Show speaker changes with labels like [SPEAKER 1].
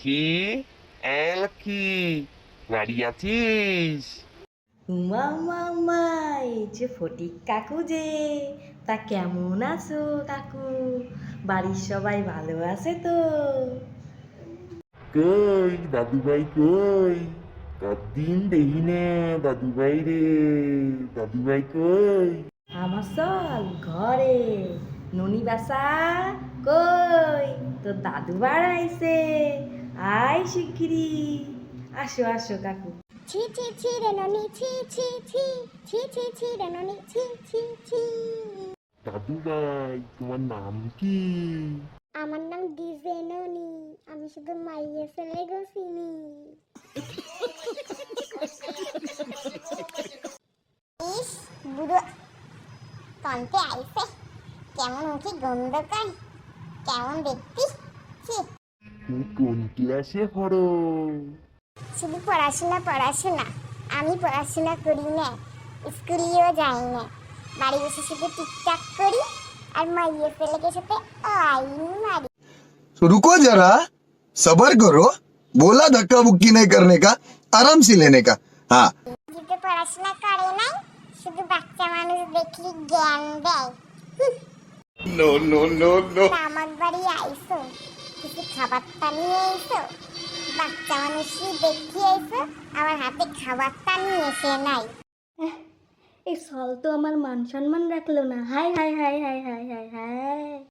[SPEAKER 1] লক্ষ্মী, লক্ষ্মী, বাড়ি আছিস?
[SPEAKER 2] উমা উমা উমা, এই যে ফটিক কাকু যে, তা কেমন আছো কাকু? বাড়ির সবাই ভালো আছে তো?
[SPEAKER 1] কই দাদুভাই কই? কতদিন দেখি না দাদুভাই রে। দাদুভাই কই?
[SPEAKER 2] আমার সল ঘরে। ননি বাসা কই? তোর দাদু বাড়াইছে, আয় শিগগিরি। আসো আসো কাকু।
[SPEAKER 3] ছি ছি ছি রে ননি, ছি ছি ছি, ছি ছি ছি রে ননি, ছি ছি ছি।
[SPEAKER 1] দাদুভাই তোমার নাম কি?
[SPEAKER 3] আমার নাম ডিজে ননি, আমি শুধু মাইয়ে ছেলে গছিনি। ইস, বুড়ো কন্টে আইছে, কেমন মুখে গন্ধ কয়, কেমন দেখতি। ছি,
[SPEAKER 1] তুমি কোন ক্লাসে পড়ো?
[SPEAKER 3] শুধু পড়াশোনা পড়াশোনা, আমি পড়াশোনা করি না, স্কুলেও যাই না, বাড়ি বসে শুধু টিকটাক করি আর মাইয়ে ছেলেকে সাথে আইন মারি।
[SPEAKER 4] तो रुको जरा, सबर करो। बोला धक्का बुक्की नहीं करने का, आराम से लेने का। हाँ,
[SPEAKER 3] জিতে পড়াশোনা করে নাই, শুধু বাচ্চা মানুষ দেখলি জ্ঞান দেয়।
[SPEAKER 1] No no no no.
[SPEAKER 3] আমার বাড়ি আইসো, কিছু খাবারটা নিয়ে আইসো, বাচ্চা মানুষই দেখি আইসো, আমার হাতে খাবারটা নিয়ে এসে নাই।
[SPEAKER 2] এই সল তো আমার মান সম্মান রাখলো না। High high high high high high high.